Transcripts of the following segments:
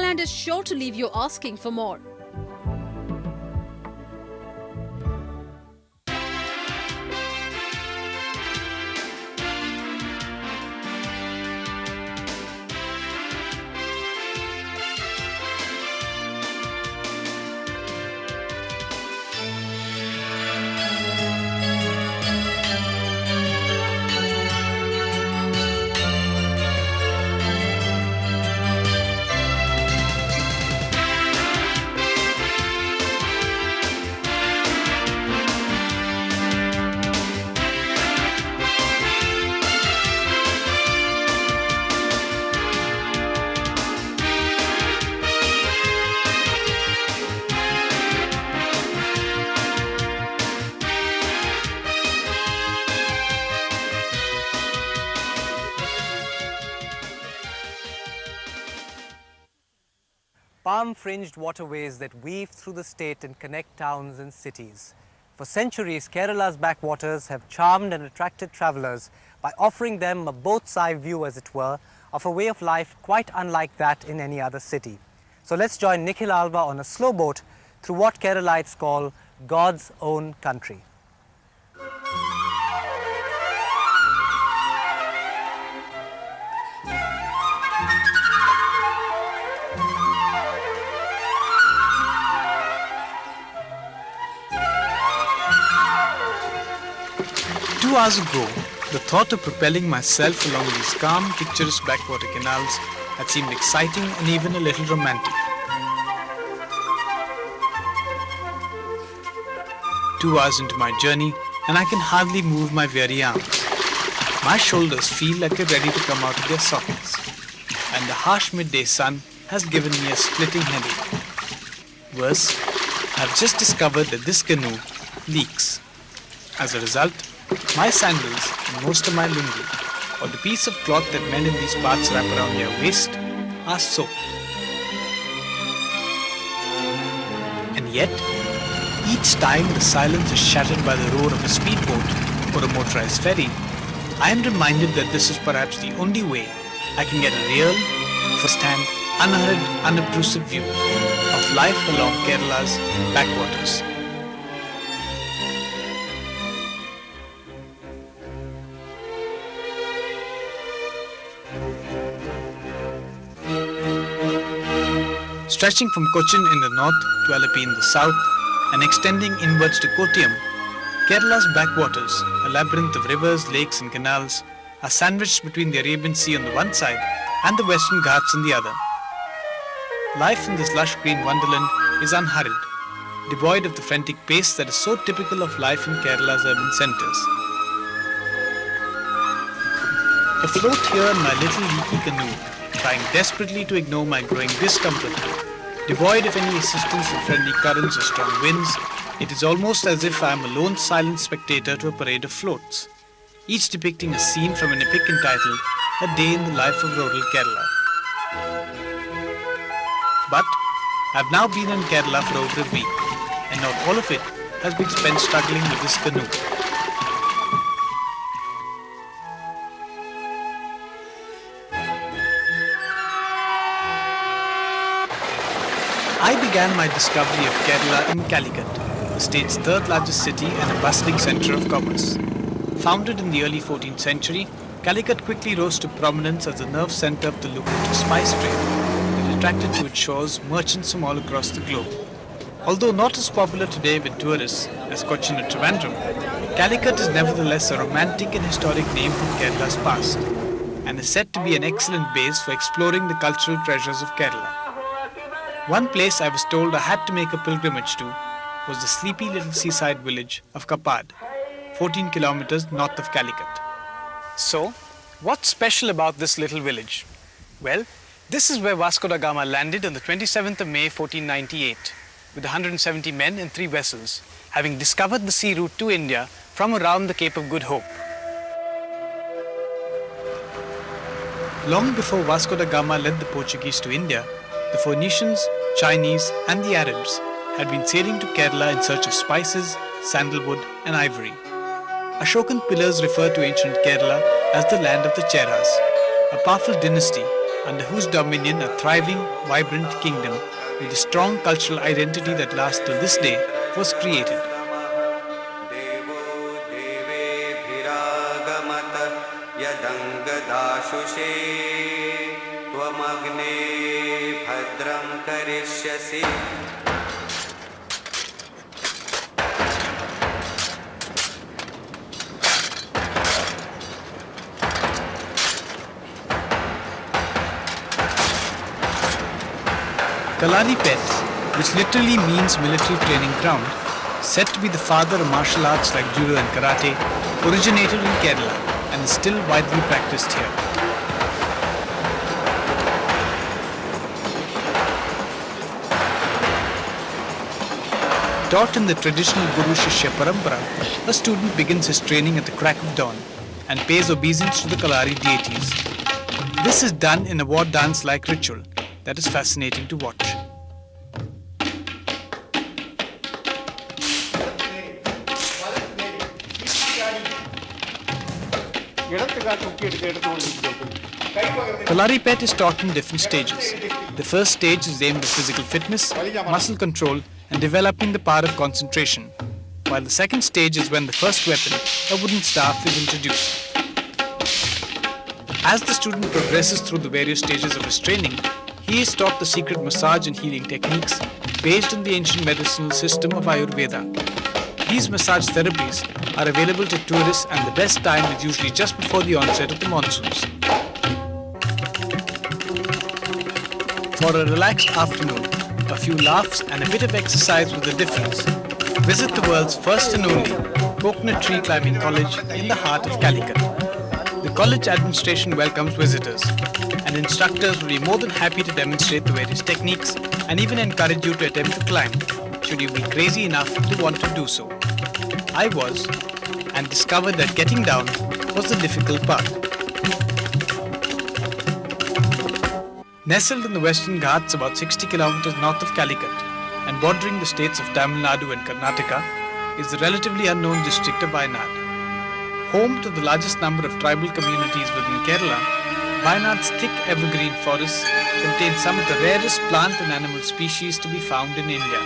Nagaland is sure to leave you asking for more. Palm-fringed waterways that weave through the state and connect towns and cities. For centuries, Kerala's backwaters have charmed and attracted travellers by offering them a boat's-eye view, as it were, of a way of life quite unlike that in any other city. So let's join Nikhil Alva on a slow boat through what Keralites call God's own country. Hours ago, the thought of propelling myself along these calm, picturesque backwater canals had seemed exciting and even a little romantic. 2 hours into my journey, and I can hardly move my weary arms. My shoulders feel like they're ready to come out of their sockets, and the harsh midday sun has given me a splitting headache. Worse, I've just discovered that this canoe leaks. As a result, my sandals and most of my lungi, or the piece of cloth that men in these parts wrap around their waist, are soaked. And yet, each time the silence is shattered by the roar of a speedboat or a motorized ferry, I am reminded that this is perhaps the only way I can get a real, first-hand, unhurried, unobtrusive view of life along Kerala's backwaters. Stretching from Cochin in the north to Alleppey in the south and extending inwards to Kottayam, Kerala's backwaters, a labyrinth of rivers, lakes and canals, are sandwiched between the Arabian Sea on the one side and the Western Ghats on the other. Life in this lush green wonderland is unhurried, devoid of the frantic pace that is so typical of life in Kerala's urban centres. Afloat here in my little leaky canoe, trying desperately to ignore my growing discomfort, devoid of any assistance from friendly currents or strong winds, it is almost as if I am a lone silent spectator to a parade of floats, each depicting a scene from an epic entitled A Day in the Life of Rural Kerala. But I've now been in Kerala for over a week, and not all of it has been spent struggling with this canoe. I began my discovery of Kerala in Calicut, the state's third largest city and a bustling centre of commerce. Founded in the early 14th century, Calicut quickly rose to prominence as the nerve centre of the lucrative spice trade that attracted to its shores merchants from all across the globe. Although not as popular today with tourists as Cochin or Trivandrum, Calicut is nevertheless a romantic and historic name from Kerala's past, and is said to be an excellent base for exploring the cultural treasures of Kerala. One place I was told I had to make a pilgrimage to was the sleepy little seaside village of Kapad, 14 kilometers north of Calicut. So, what's special about this little village? Well, this is where Vasco da Gama landed on the 27th of May 1498 with 170 men and 3 vessels, having discovered the sea route to India from around the Cape of Good Hope. Long before Vasco da Gama led the Portuguese to India, the Phoenicians, Chinese and the Arabs had been sailing to Kerala in search of spices, sandalwood and ivory. Ashokan pillars refer to ancient Kerala as the land of the Cheras, a powerful dynasty under whose dominion a thriving, vibrant kingdom with a strong cultural identity that lasts till this day was created. Alleppey, which literally means military training ground, said to be the father of martial arts like judo and karate, originated in Kerala and is still widely practiced here. Taught in the traditional Guru Shishya Parampara, a student begins his training at the crack of dawn and pays obeisance to the Kalari deities. This is done in a war dance-like ritual that is fascinating to watch. Alleppey is taught in different stages. The first stage is aimed at physical fitness, muscle control, and developing the power of concentration, while the second stage is when the first weapon, a wooden staff, is introduced. As the student progresses through the various stages of his training, he is taught the secret massage and healing techniques based on the ancient medicinal system of Ayurveda. These massage therapies are available to tourists, and the best time is usually just before the onset of the monsoons. For a relaxed afternoon, a few laughs and a bit of exercise with the difference, visit the world's first and only coconut tree climbing college in the heart of Calicut. The college administration welcomes visitors, and instructors will be more than happy to demonstrate the various techniques and even encourage you to attempt to climb, should you be crazy enough to want to do so. I was, and discovered that getting down was the difficult part. Nestled in the Western Ghats about 60 kilometers north of Calicut and bordering the states of Tamil Nadu and Karnataka is the relatively unknown district of Wayanad. Home to the largest number of tribal communities within Kerala, Wayanad's thick evergreen forests contain some of the rarest plant and animal species to be found in India.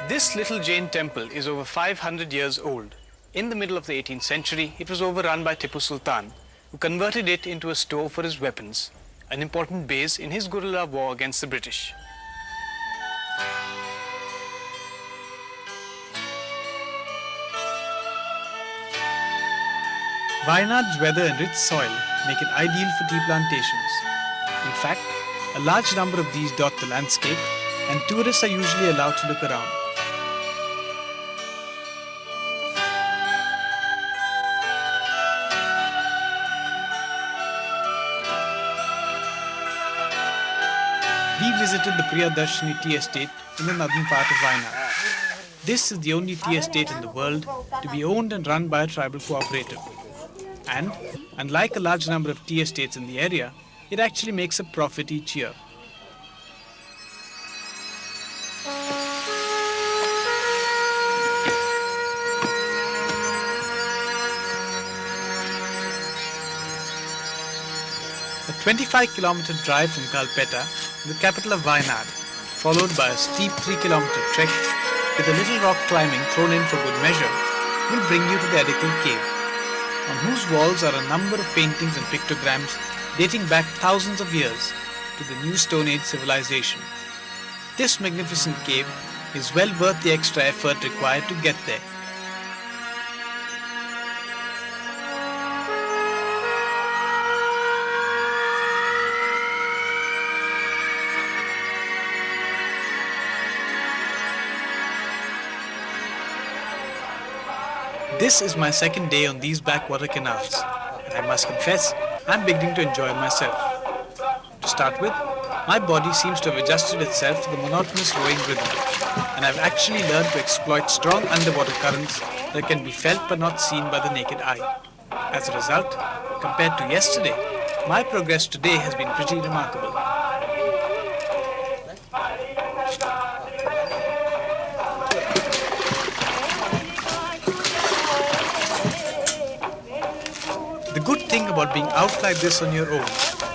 This little Jain temple is over 500 years old. In the middle of the 18th century, it was overrun by Tipu Sultan, who converted it into a store for his weapons, an important base in his guerrilla war against the British. Wayanad's weather and rich soil make it ideal for tea plantations. In fact, a large number of these dot the landscape, and tourists are usually allowed to look around. We visited the Priyadarshini tea estate in the northern part of Wayanad. This is the only tea estate in the world to be owned and run by a tribal cooperative. And, unlike a large number of tea estates in the area, it actually makes a profit each year. A 25-kilometer drive from Kalpetta, the capital of Wayanad, followed by a steep 3-kilometer trek with a little rock climbing thrown in for good measure, will bring you to the Alleppey cave, on whose walls are a number of paintings and pictograms dating back thousands of years to the New Stone Age civilization. This magnificent cave is well worth the extra effort required to get there. This is my second day on these backwater canals, and I must confess I'm beginning to enjoy myself. To start with, my body seems to have adjusted itself to the monotonous rowing rhythm, and I've actually learned to exploit strong underwater currents that can be felt but not seen by the naked eye. As a result, compared to yesterday, my progress today has been pretty remarkable. The good thing about being out like this on your own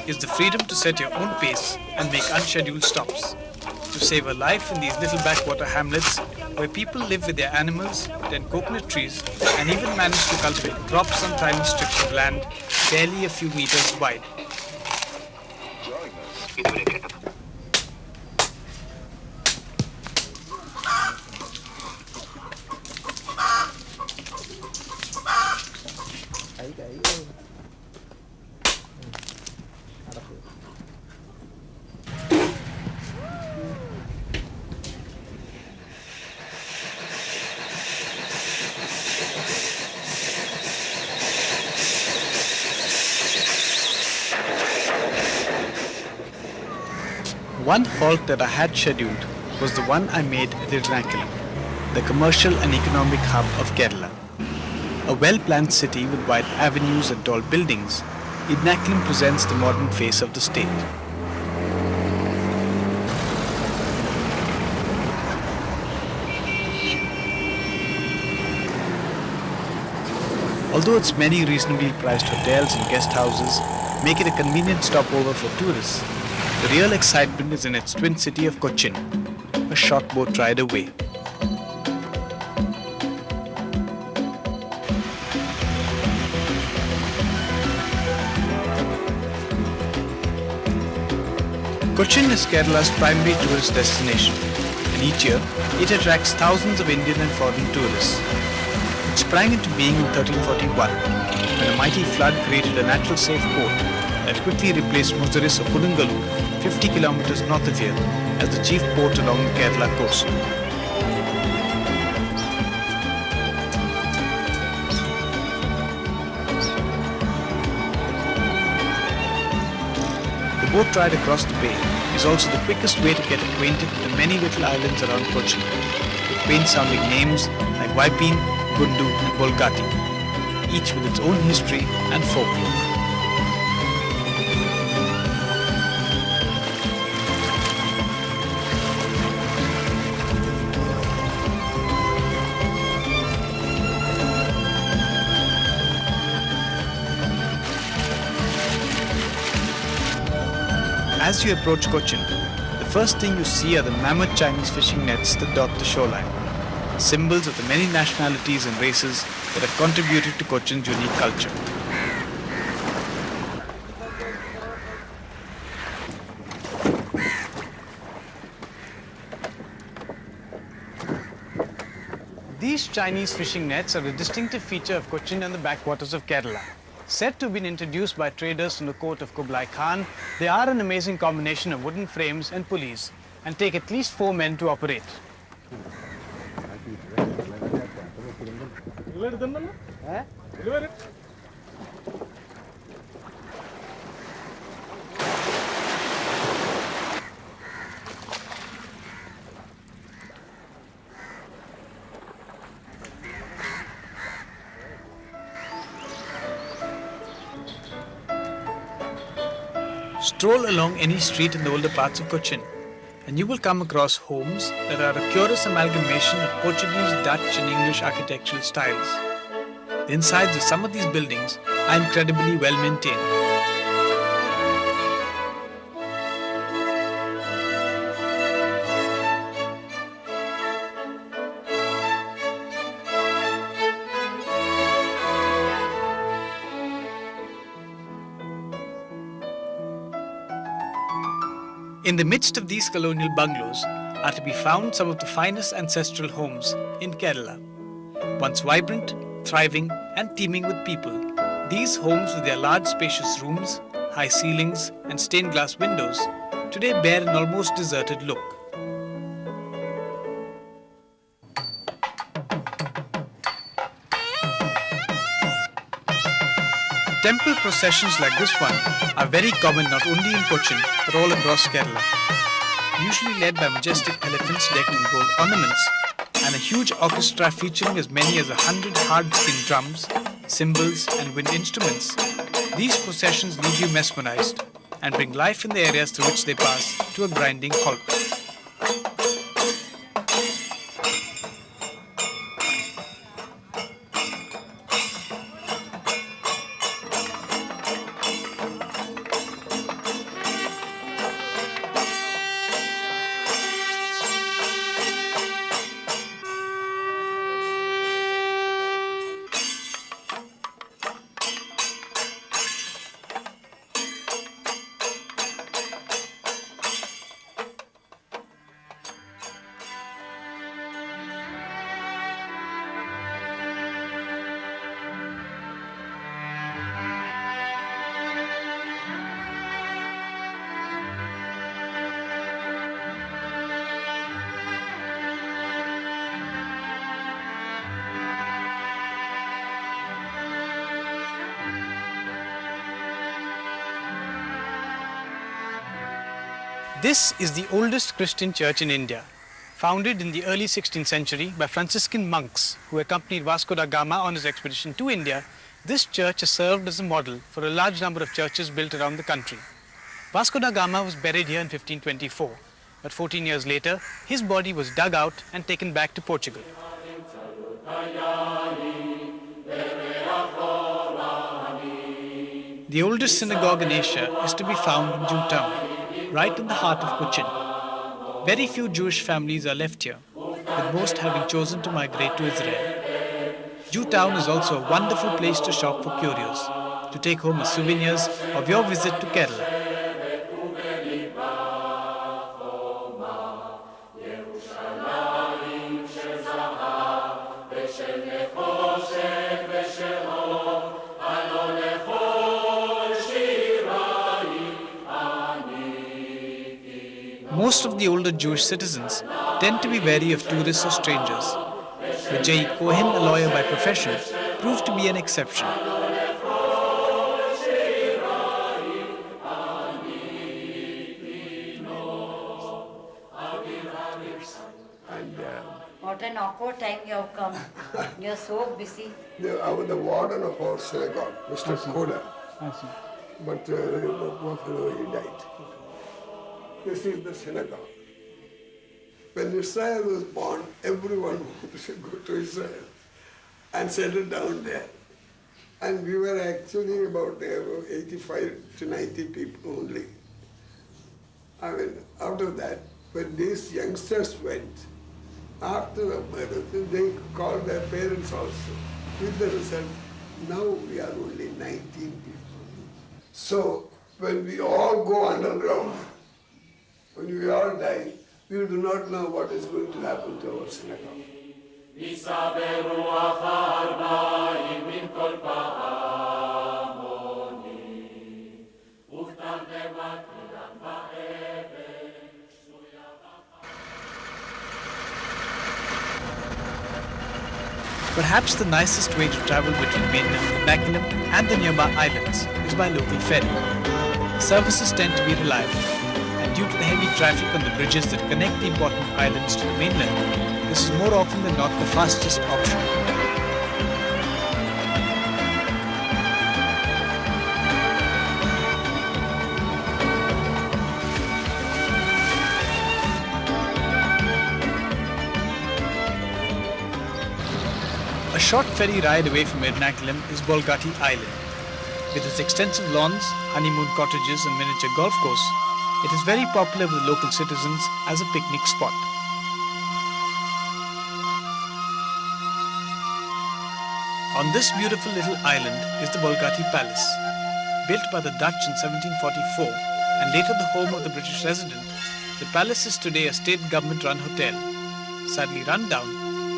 is the freedom to set your own pace and make unscheduled stops. To save a life in these little backwater hamlets where people live with their animals, tend coconut trees, and even manage to cultivate crops on tiny strips of land barely a few meters wide. One halt that I had scheduled was the one I made at Ernakulam, the commercial and economic hub of Kerala. A well-planned city with wide avenues and tall buildings, Ernakulam presents the modern face of the state. Although its many reasonably priced hotels and guest houses make it a convenient stopover for tourists, the real excitement is in its twin city of Cochin, a short boat ride away. Cochin is Kerala's primary tourist destination, and each year it attracts thousands of Indian and foreign tourists. It sprang into being in 1341, when a mighty flood created a natural safe port that quickly replaced Muziris of Kudungalur, 50 kilometers north of here, as the chief port along the Kerala coast. The boat ride across the bay is also the quickest way to get acquainted with the many little islands around Cochin, with quaint-sounding names like Waipin, Gundu and Bolgati, each with its own history and folklore. As you approach Cochin, the first thing you see are the mammoth Chinese fishing nets that dot the shoreline, symbols of the many nationalities and races that have contributed to Cochin's unique culture. These Chinese fishing nets are a distinctive feature of Cochin and the backwaters of Kerala. Said to have been introduced by traders from the court of Kublai Khan, they are an amazing combination of wooden frames and pulleys and take at least 4 men to operate. Stroll along any street in the older parts of Cochin, and you will come across homes that are a curious amalgamation of Portuguese, Dutch and English architectural styles. The insides of some of these buildings are incredibly well maintained. In the midst of these colonial bungalows are to be found some of the finest ancestral homes in Kerala. Once vibrant, thriving and teeming with people, these homes with their large spacious rooms, high ceilings and stained glass windows today bear an almost deserted look. Temple processions like this one are very common not only in Cochin but all across Kerala. Usually led by majestic elephants decked in gold ornaments and a huge orchestra featuring as many as 100 hard-skinned drums, cymbals and wind instruments. These processions leave you mesmerized and bring life in the areas through which they pass to a grinding halt. This is the oldest Christian church in India. Founded in the early 16th century by Franciscan monks who accompanied Vasco da Gama on his expedition to India, this church has served as a model for a large number of churches built around the country. Vasco da Gama was buried here in 1524, but 14 years later, his body was dug out and taken back to Portugal. The oldest synagogue in Asia is to be found in Jain Temple, right in the heart of Cochin. Very few Jewish families are left here, with most having chosen to migrate to Israel. Jain Town is also a wonderful place to shop for curios, to take home as souvenirs of your visit to Kerala. Most of the older Jewish citizens tend to be wary of tourists or strangers, but J. Cohen, a lawyer by profession, proved to be an exception. What an awkward time you have come. You're so busy. I was the warden of our synagogue, Mr. Koda. But poor fellow, he died. This is the synagogue. When Israel was born, everyone wanted to go to Israel and settle down there. And we were actually about 85 to 90 people only. I mean, out of that, when these youngsters went, after the murder, they called their parents also. With the result, now we are only 19 people. So, when we all go underground, when we all die, we do not know what is going to happen to our synagogue. Perhaps the nicest way to travel between mainland Vernaculam and the nearby islands is by local ferry. Services tend to be reliable, and due to the heavy traffic on the bridges that connect the important islands to the mainland, this is more often than not the fastest option. A short ferry ride away from Ernakulam is Bolgati Island. With its extensive lawns, honeymoon cottages and miniature golf course, it is very popular with local citizens as a picnic spot. On this beautiful little island is the Bolgati Palace. Built by the Dutch in 1744 and later the home of the British resident, the palace is today a state government-run hotel. Sadly run down,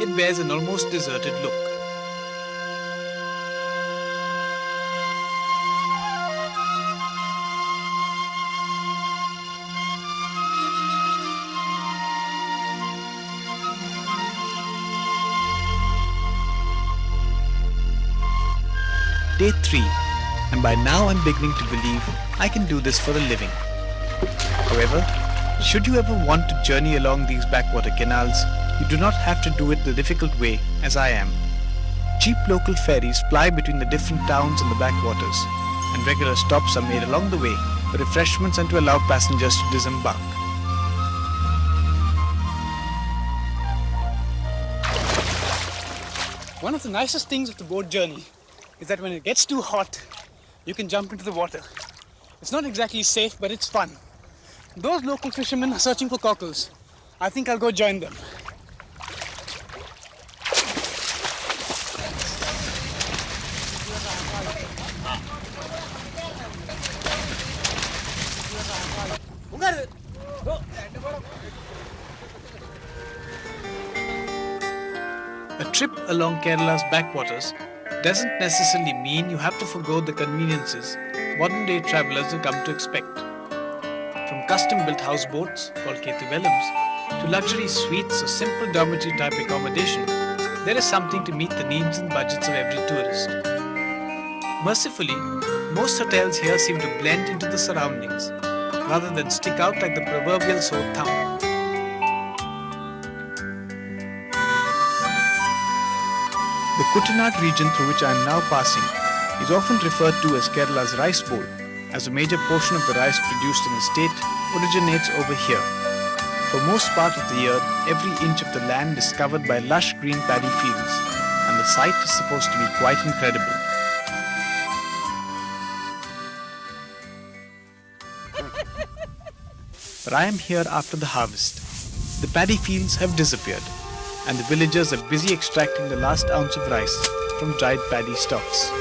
it bears an almost deserted look. Day 3, and by now I'm beginning to believe I can do this for a living. However, should you ever want to journey along these backwater canals, you do not have to do it the difficult way as I am. Cheap local ferries ply between the different towns in the backwaters, and regular stops are made along the way for refreshments and to allow passengers to disembark. One of the nicest things of the boat journey is that when it gets too hot, you can jump into the water. It's not exactly safe, but it's fun. Those local fishermen are searching for cockles. I think I'll go join them. A trip along Kerala's backwaters doesn't necessarily mean you have to forgo the conveniences modern-day travelers have come to expect. From custom-built houseboats called Ketuvellums to luxury suites or simple dormitory-type accommodation, there is something to meet the needs and budgets of every tourist. Mercifully, most hotels here seem to blend into the surroundings rather than stick out like the proverbial sore thumb. The Kuttanad region through which I am now passing is often referred to as Kerala's rice bowl, as a major portion of the rice produced in the state originates over here. For most part of the year, every inch of the land is covered by lush green paddy fields, and the sight is supposed to be quite incredible. But I am here after the harvest. The paddy fields have disappeared, and the villagers are busy extracting the last ounce of rice from dried paddy stalks.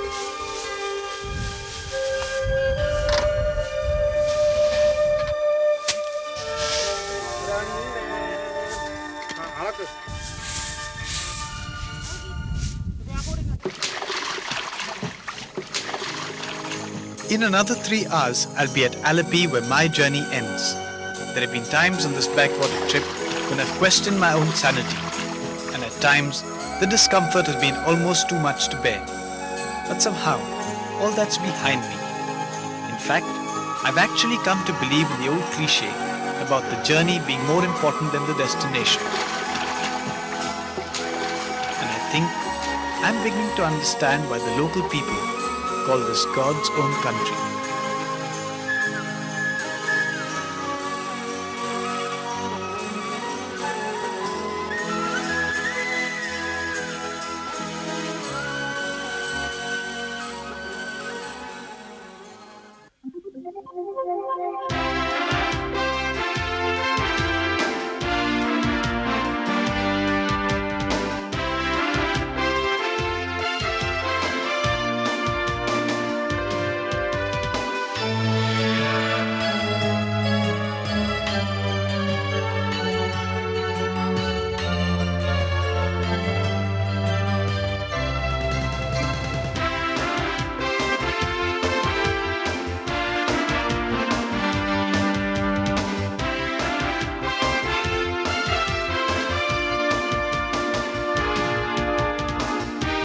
In another 3 hours, I'll be at Alleppey where my journey ends. There have been times on this backwater trip when I've questioned my own sanity, and at times the discomfort has been almost too much to bear. But somehow, all that's behind me. In fact, I've actually come to believe in the old cliché about the journey being more important than the destination. And I think I'm beginning to understand why the local people call this God's own country.